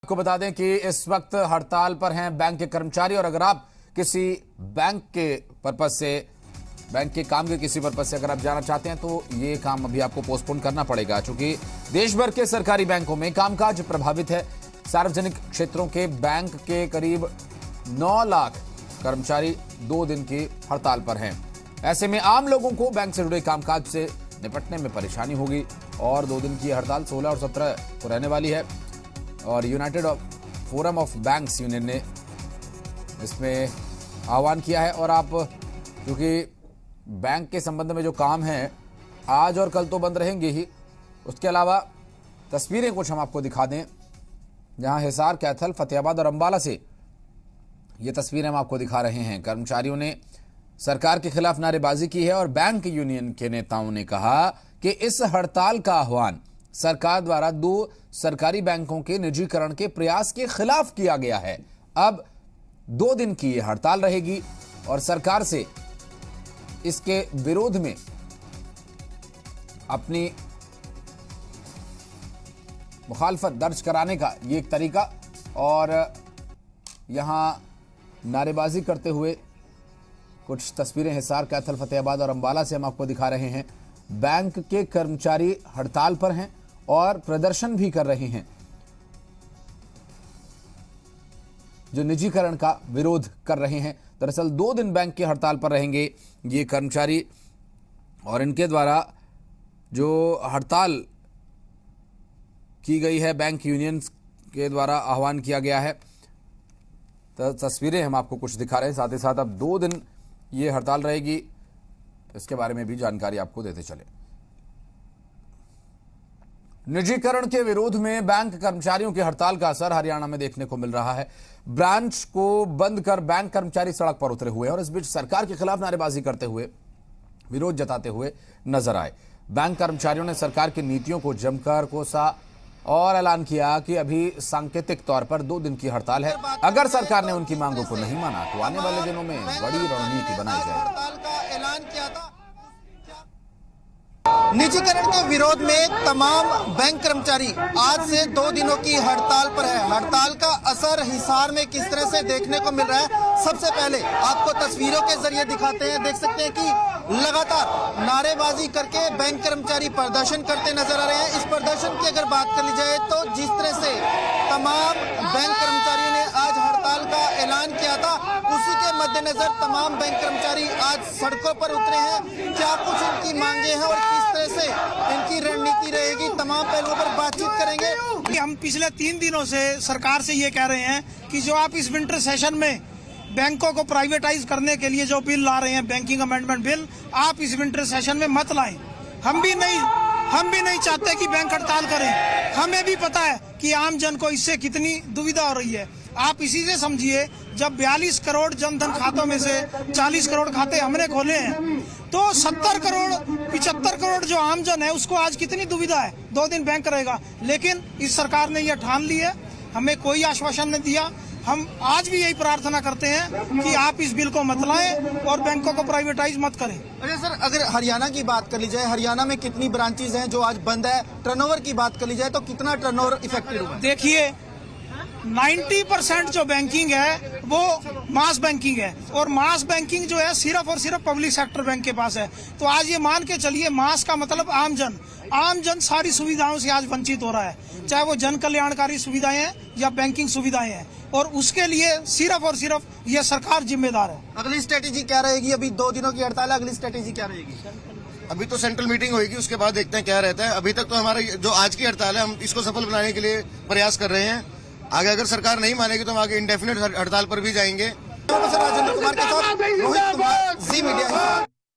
आपको बता दें कि इस वक्त हड़ताल पर हैं बैंक के कर्मचारी। और अगर आप किसी बैंक के पर्पज से, बैंक के काम के किसी पर्पज से अगर आप जाना चाहते हैं तो ये काम अभी आपको पोस्टपोन करना पड़ेगा, क्योंकि देश भर के सरकारी बैंकों में कामकाज प्रभावित है। सार्वजनिक क्षेत्रों के बैंक के करीब 9 लाख कर्मचारी 2 दिन की हड़ताल पर हैं। ऐसे में आम लोगों को बैंक से जुड़े कामकाज से निपटने में परेशानी होगी और 2 दिन की हड़ताल 16 और 17 को रहने वाली है। और United forum of banks union ने इसमें आह्वान किया है। और आप क्योंकि बैंक के संबंध में जो काम है आज और कल तो बंद रहेंगे ही, उसके अलावा तस्वीरें कुछ हम आपको दिखा दें, जहां हिसार, कैथल, फतेहाबाद और अंबाला से ये तस्वीरें हम आपको दिखा रहे हैं। कर्मचारियों ने सरकार के खिलाफ नारेबाजी की है और बैंक यूनियन के नेताओं ने कहा कि इस हड़ताल का आह्वान सरकार द्वारा 2 सरकारी बैंकों के निजीकरण के प्रयास के खिलाफ किया गया है। अब 2 दिन की यह हड़ताल रहेगी और सरकार से इसके विरोध में अपनी मुखालफत दर्ज कराने का ये एक तरीका। और यहां नारेबाजी करते हुए कुछ तस्वीरें हिसार, कैथल, फतेहाबाद और अंबाला से हम आपको दिखा रहे हैं। बैंक के कर्मचारी हड़ताल पर हैं और प्रदर्शन भी कर रहे हैं, जो निजीकरण का विरोध कर रहे हैं। दरअसल 2 दिन बैंक की हड़ताल पर रहेंगे ये कर्मचारी और इनके द्वारा जो हड़ताल की गई है, बैंक यूनियन के द्वारा आह्वान किया गया है। तो तस्वीरें हम आपको कुछ दिखा रहे हैं। साथ ही साथ अब 2 दिन ये हड़ताल रहेगी, इसके बारे में भी जानकारी आपको देते चले। निजीकरण के विरोध में बैंक कर्मचारियों की हड़ताल का असर हरियाणा में देखने को मिल रहा है। ब्रांच को बंद कर बैंक कर्मचारी सड़क पर उतरे हुए और इस बीच सरकार के खिलाफ नारेबाजी करते हुए, विरोध जताते हुए नजर आए। बैंक कर्मचारियों ने सरकार की नीतियों को जमकर कोसा और ऐलान किया कि अभी सांकेतिक तौर पर 2 दिन की हड़ताल है। अगर सरकार ने उनकी मांगों को नहीं माना तो आने वाले दिनों में बड़ी रणनीति बनाई जाएगी। निजीकरण के विरोध में तमाम बैंक कर्मचारी आज से 2 दिनों की हड़ताल पर है। हड़ताल का असर हिसार में किस तरह से देखने को मिल रहा है, सबसे पहले आपको तस्वीरों के जरिए दिखाते हैं। देख सकते हैं कि लगातार नारेबाजी करके बैंक कर्मचारी प्रदर्शन करते नजर आ रहे हैं। इस प्रदर्शन की अगर बात कर ली जाए तो जिस तरह से तमाम बैंक कर्मचारियों ने आज हड़ताल का ऐलान किया था, उसी के मद्देनजर तमाम बैंक कर्मचारी आज सड़कों पर उतरे हैं। क्या कुछ इनकी मांगे हैं और किस तरह से इनकी रणनीति रहेगी, तमाम पहलुओं पर बातचीत करेंगे। हम पिछले 3 दिनों से सरकार से ये कह रहे हैं कि जो आप इस विंटर सेशन में बैंकों को प्राइवेटाइज करने के लिए जो बिल ला रहे हैं, बैंकिंग अमेंडमेंट बिल, आप इस विंटर सेशन में मत लाएं। हम भी नहीं चाहते कि बैंक हड़ताल करें। हमें भी पता है कि आम जन को इससे कितनी दुविधा हो रही है। आप इसी से समझिए, जब 42 करोड़ जनधन खातों में से 40 करोड़ खाते हमने खोले हैं, तो 70 करोड़ 75 करोड़ जो आम जन है उसको आज कितनी दुविधा है। 2 दिन बैंक रहेगा, लेकिन इस सरकार ने यह ठान ली है, हमें कोई आश्वासन नहीं दिया। हम आज भी यही प्रार्थना करते हैं कि आप इस बिल को मत लाएं और बैंकों को प्राइवेटाइज मत करें। अरे सर, अगर हरियाणा की बात कर ली जाए, हरियाणा में कितनी ब्रांचेज हैं जो आज बंद है? टर्नओवर की बात कर ली जाए तो कितना टर्नओवर इफेक्टेड हुआ? देखिए, 90% जो बैंकिंग है वो मास बैंकिंग है और मास बैंकिंग जो है सिर्फ और सिर्फ पब्लिक सेक्टर बैंक के पास है। तो आज ये मान के चलिए, मास का मतलब आम जन सारी सुविधाओं से आज वंचित हो रहा है, चाहे वो जन कल्याणकारी सुविधाएं हैं या बैंकिंग सुविधाएं हैं, और उसके लिए सिर्फ और सिर्फ ये सरकार जिम्मेदार है। अगली स्ट्रेटेजी क्या रहेगी? अभी 2 दिनों की हड़ताल है, अगली स्ट्रेटेजी क्या रहेगी? अभी तो सेंट्रल मीटिंग होगी, उसके बाद देखते हैं क्या रहता है। अभी तक तो हमारा जो आज की हड़ताल है, हम इसको सफल बनाने के लिए प्रयास कर रहे हैं। आगे अगर सरकार नहीं मानेगी तो हम आगे इंडेफिनिट हड़ताल पर भी जाएंगे। राजेंद्र कुमार के साथ रोहित कुमार, जी मीडिया।